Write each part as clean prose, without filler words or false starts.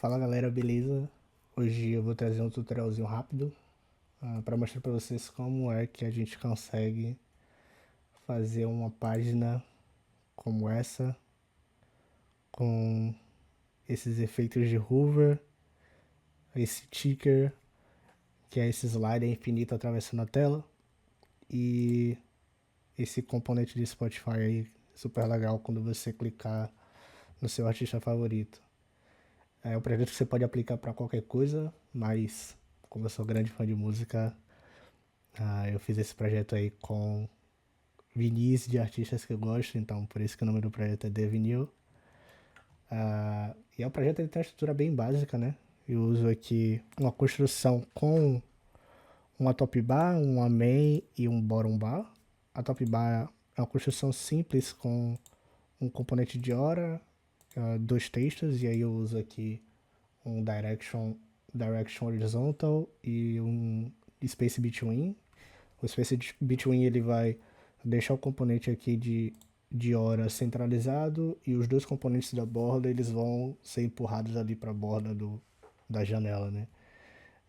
Fala galera, beleza? Hoje eu vou trazer um tutorialzinho rápido para mostrar para vocês como é que a gente consegue fazer uma página como essa, com esses efeitos de hover, esse ticker, que é esse slider infinito atravessando a tela, e esse componente de Spotify aí, super legal quando você clicar no seu artista favorito. É um projeto que você pode aplicar para qualquer coisa, mas como eu sou grande fã de música, eu fiz esse projeto aí com vinis de artistas que eu gosto, então por isso que o nome do projeto é The Vinyl. E é um projeto que tem uma estrutura bem básica, né? Eu uso aqui uma construção com uma top bar, uma main e um bottom bar. A top bar é uma construção simples com um componente de hora, dois textos, e aí eu uso aqui um direction horizontal e um space between. O space between ele vai deixar o componente aqui de hora centralizado e os dois componentes da borda eles vão ser empurrados ali para a borda da janela, né?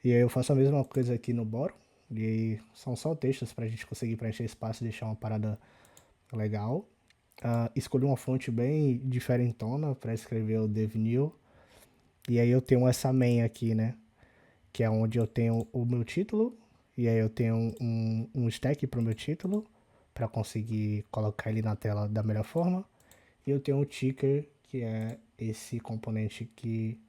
E aí eu faço a mesma coisa aqui no bottom, e aí são só textos para a gente conseguir preencher espaço e deixar uma parada legal. Escolhi uma fonte bem diferentona para escrever o Devinil. E aí eu tenho essa main aqui, né? Que é onde eu tenho o meu título. E aí eu tenho um stack para o meu título, para conseguir colocar ele na tela da melhor forma. E eu tenho um ticker, que é esse componente que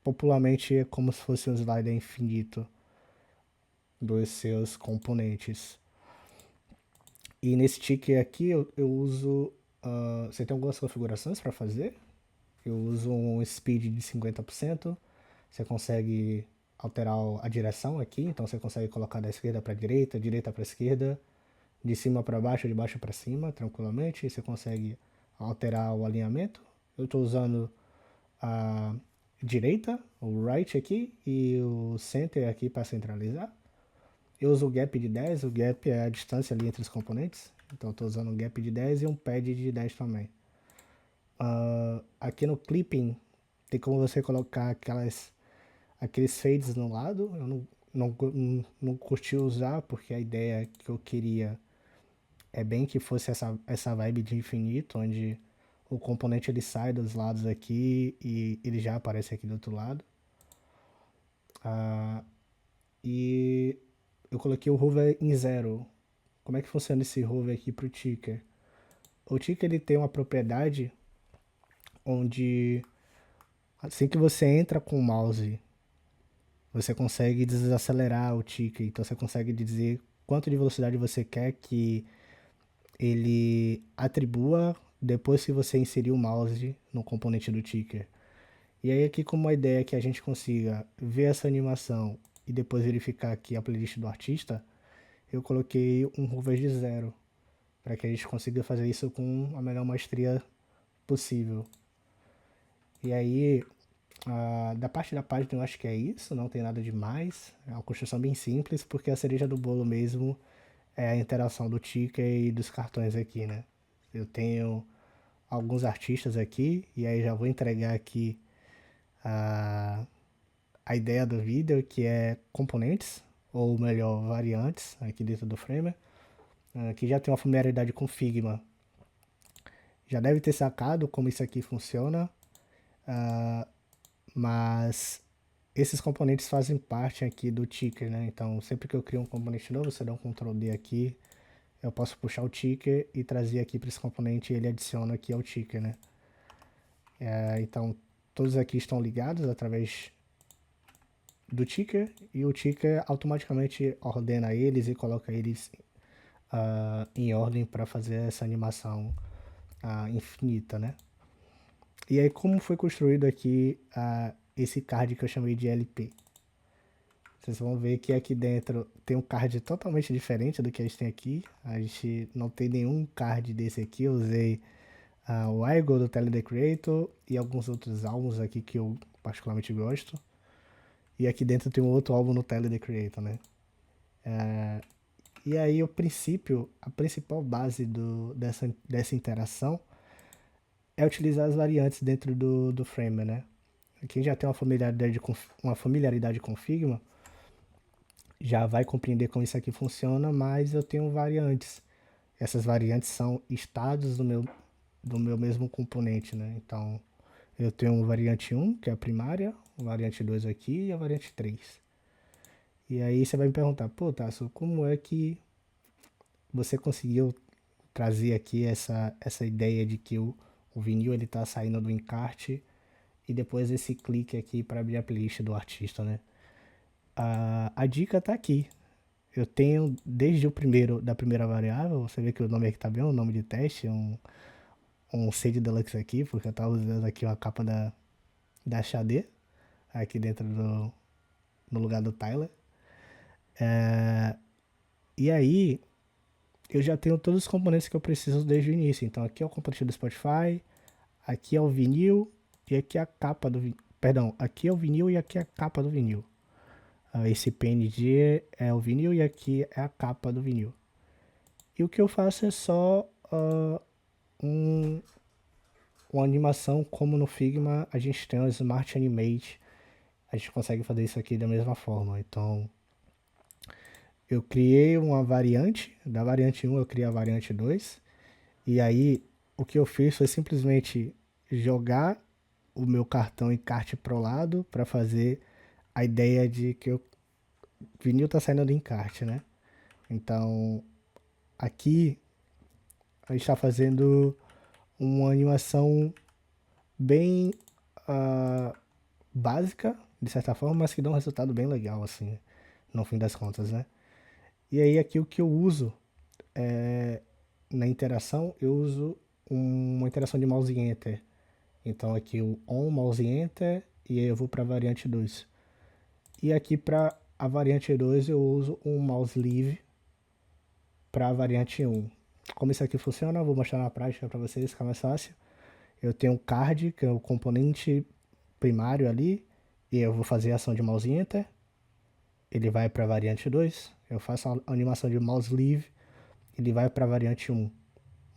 popularmente é como se fosse um slider infinito dos seus componentes. E nesse ticker aqui eu uso. Você tem algumas configurações para fazer. Eu uso um speed de 50%. Você consegue alterar a direção aqui, então você consegue colocar da esquerda para direita para esquerda, de cima para baixo, de baixo para cima, tranquilamente. E você consegue alterar o alinhamento. Eu estou usando a direita, o right aqui e o center aqui para centralizar. Eu uso o gap de 10, o gap é a distância ali entre os componentes. Então estou usando um gap de 10 e um pad de 10 também. Aqui no clipping tem como você colocar aqueles fades no lado. Eu não curti usar porque a ideia que eu queria é bem que fosse essa vibe de infinito, onde o componente ele sai dos lados aqui e ele já aparece aqui do outro lado. E eu coloquei o hover em zero. Como é que funciona esse hover aqui para o ticker? O ticker ele tem uma propriedade onde assim que você entra com o mouse, você consegue desacelerar o ticker. Então você consegue dizer quanto de velocidade você quer que ele atribua depois que você inserir o mouse no componente do ticker. E aí aqui como a ideia é que a gente consiga ver essa animação e depois verificar aqui a playlist do artista, eu coloquei um hover de zero para que a gente consiga fazer isso com a melhor maestria possível. E aí, da parte da página eu acho que é isso, não tem nada demais. É uma construção bem simples, porque a cereja do bolo mesmo é a interação do ticker e dos cartões aqui, né? Eu tenho alguns artistas aqui, e aí já vou entregar aqui a, a ideia do vídeo, que é componentes, ou melhor, variantes, aqui dentro do Framer, que já tem uma familiaridade com Figma. Já deve ter sacado como isso aqui funciona, mas esses componentes fazem parte aqui do ticker, né? Então, sempre que eu crio um componente novo, você dá um Ctrl D aqui, eu posso puxar o ticker e trazer aqui para esse componente e ele adiciona aqui ao ticker, né? Então, todos aqui estão ligados através do ticker e o ticker automaticamente ordena eles e coloca eles em ordem para fazer essa animação infinita, né? E aí, como foi construído aqui esse card que eu chamei de LP? Vocês vão ver que aqui dentro tem um card totalmente diferente do que a gente tem aqui. A gente não tem nenhum card desse aqui. Eu usei o Igo do Tyler, The Creator e alguns outros álbuns aqui que eu particularmente gosto. E aqui dentro tem um outro álbum no Tyler, The Creator, né? E aí o princípio, a principal base dessa interação é utilizar as variantes dentro do Framer, né? Quem já tem uma familiaridade com Figma já vai compreender como isso aqui funciona, mas eu tenho variantes. Essas variantes são estados do meu mesmo componente, né? Então, eu tenho uma variante 1, que é a primária, uma variante 2 aqui e a variante 3. E aí você vai me perguntar, pô, Tasso, como é que você conseguiu trazer aqui essa ideia de que o vinil ele tá saindo do encarte e depois esse clique aqui para abrir a playlist do artista, né? A dica tá aqui. Eu tenho desde da primeira variável, você vê que o nome aqui tá bem, o nome de teste, um CD Deluxe aqui, porque eu tava usando aqui uma capa da Xadê, aqui dentro no lugar do Tyler. E aí, eu já tenho todos os componentes que eu preciso desde o início. Então aqui é o componente do Spotify, aqui é o vinil e aqui é a capa do vinil. Perdão, aqui é o vinil e aqui é a capa do vinil. Esse PNG é o vinil e aqui é a capa do vinil. E o que eu faço é só um, uma animação como no Figma a gente tem o Smart Animate. A gente consegue fazer isso aqui da mesma forma. Então eu criei uma variante, da variante 1 eu criei a variante 2. E aí o que eu fiz foi simplesmente jogar o meu cartão encarte pro lado para fazer a ideia de que o vinil tá saindo do encarte, né? Então aqui a gente está fazendo uma animação bem básica, de certa forma, mas que dá um resultado bem legal, assim, no fim das contas, né? E aí aqui o que eu uso na interação, eu uso uma interação de mouse e enter. Então aqui o on, mouse e enter, e aí eu vou para a variante 2. E aqui para a variante 2 eu uso um mouse leave para a variante 1. Como isso aqui funciona, eu vou mostrar na prática para vocês, ficar mais fácil. Eu tenho um card, que é o componente primário ali, e eu vou fazer a ação de mouse enter. Ele vai para a variante 2. Eu faço a animação de mouse leave, ele vai para a variante 1.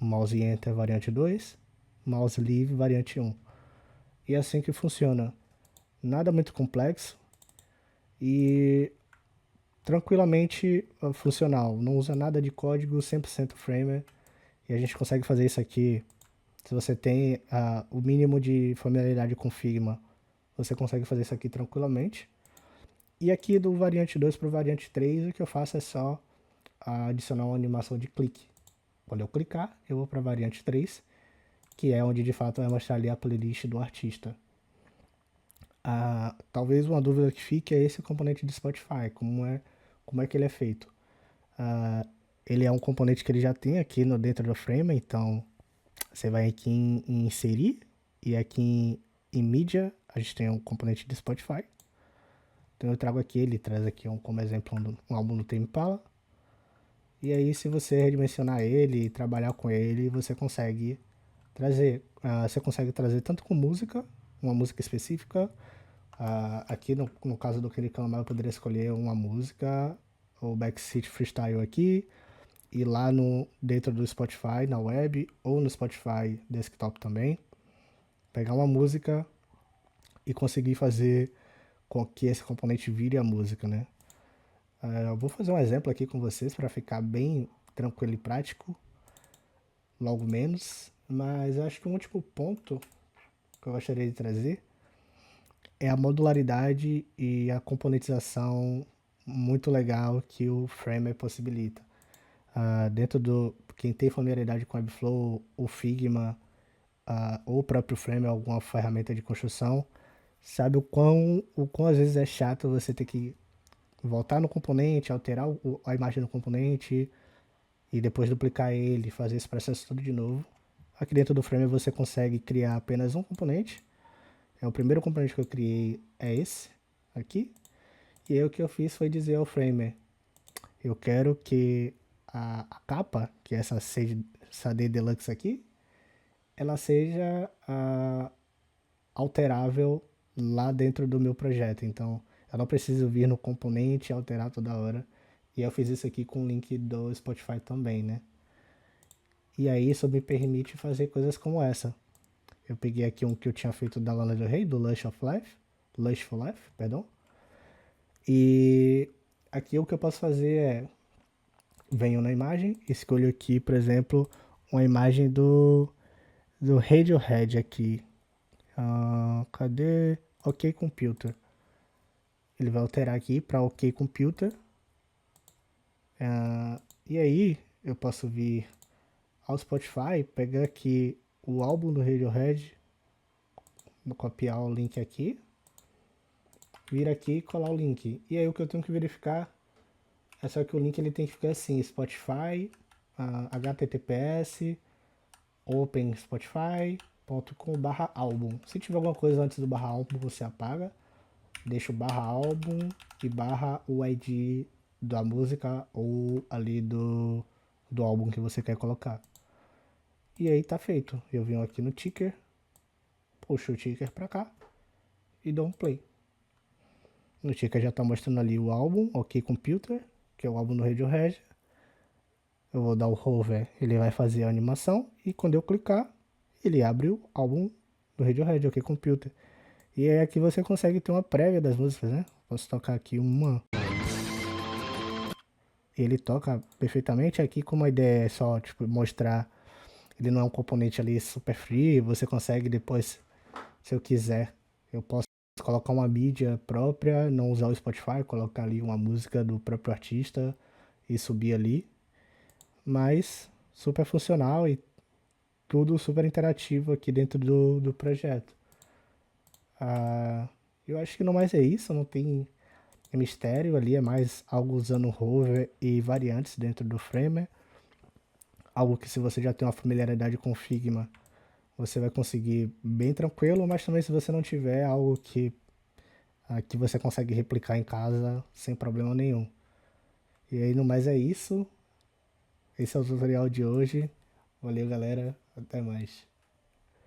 Mouse enter variante 2, mouse leave variante 1. E é assim que funciona. Nada muito complexo e tranquilamente funcional. Não usa nada de código, 100% Framer. E a gente consegue fazer isso aqui. Se você tem o mínimo de familiaridade com Figma, você consegue fazer isso aqui tranquilamente. E aqui do variante 2 para o variante 3, o que eu faço é só adicionar uma animação de clique. Quando eu clicar, eu vou para a variante 3, que é onde de fato vai mostrar ali a playlist do artista. Talvez uma dúvida que fique é esse componente de Spotify, como é que ele é feito. Ele é um componente que ele já tem aqui dentro do Frame, então você vai aqui em inserir e aqui em mídia a gente tem um componente de Spotify. Então eu trago aqui, ele traz aqui como exemplo um álbum do Tame Impala. E aí se você redimensionar ele e trabalhar com ele, você consegue trazer tanto com música, uma música específica. Aqui no caso do Kendrick Lamar eu poderia escolher uma música, o Backseat Freestyle aqui, e lá dentro do Spotify, na web, ou no Spotify desktop também, pegar uma música e conseguir fazer com que esse componente vire a música, né? Eu vou fazer um exemplo aqui com vocês para ficar bem tranquilo e prático, logo menos, mas eu acho que um último ponto que eu gostaria de trazer é a modularidade e a componentização muito legal que o Framer possibilita. Dentro quem tem familiaridade com Webflow, o Figma, ou o próprio Framer, alguma ferramenta de construção, sabe o quão às vezes é chato você ter que voltar no componente, alterar a imagem do componente e depois duplicar ele, fazer esse processo todo de novo. Aqui dentro do Framer você consegue criar apenas um componente. O primeiro componente que eu criei é esse aqui. E aí o que eu fiz foi dizer ao Framer, eu quero que a capa, que é essa CD Deluxe aqui, ela seja alterável lá dentro do meu projeto. Então, eu não preciso vir no componente e alterar toda hora. E eu fiz isso aqui com o link do Spotify também, né? E aí isso me permite fazer coisas como essa. Eu peguei aqui um que eu tinha feito da Lana Del Rey, do Lustful Life, perdão. E aqui o que eu posso fazer é, venho na imagem, escolho aqui, por exemplo, uma imagem do Radiohead aqui. Cadê? OK Computer. Ele vai alterar aqui para OK Computer. E aí eu posso vir ao Spotify, pegar aqui o álbum do Radiohead, vou copiar o link aqui, vir aqui e colar o link. E aí o que eu tenho que verificar é só que o link ele tem que ficar assim, Spotify, https open spotify.com/álbum. Se tiver alguma coisa antes do /álbum, você apaga, deixa o /álbum e o ID da música ou ali do álbum que você quer colocar. E aí tá feito. Eu venho aqui no ticker, puxo o ticker pra cá e dou um play. No ticker já tá mostrando ali o álbum, OK Computer, que é o álbum do Radiohead. Eu vou dar o hover, ele vai fazer a animação e quando eu clicar, ele abre o álbum do Radiohead, OK Computer. E é aqui você consegue ter uma prévia das músicas, né? Posso tocar aqui uma. Ele toca perfeitamente aqui, como a ideia é só tipo, mostrar. Ele não é um componente ali super free, você consegue depois, se eu quiser, eu posso colocar uma mídia própria, não usar o Spotify, colocar ali uma música do próprio artista e subir ali. Mas super funcional e tudo super interativo aqui dentro do projeto. Eu acho que no mais é isso, não tem mistério ali, é mais algo usando hover e variantes dentro do Framer. Algo que se você já tem uma familiaridade com Figma, você vai conseguir bem tranquilo, mas também se você não tiver algo que você consegue replicar em casa sem problema nenhum. E aí no mais é isso. Esse é o tutorial de hoje. Valeu galera, até mais.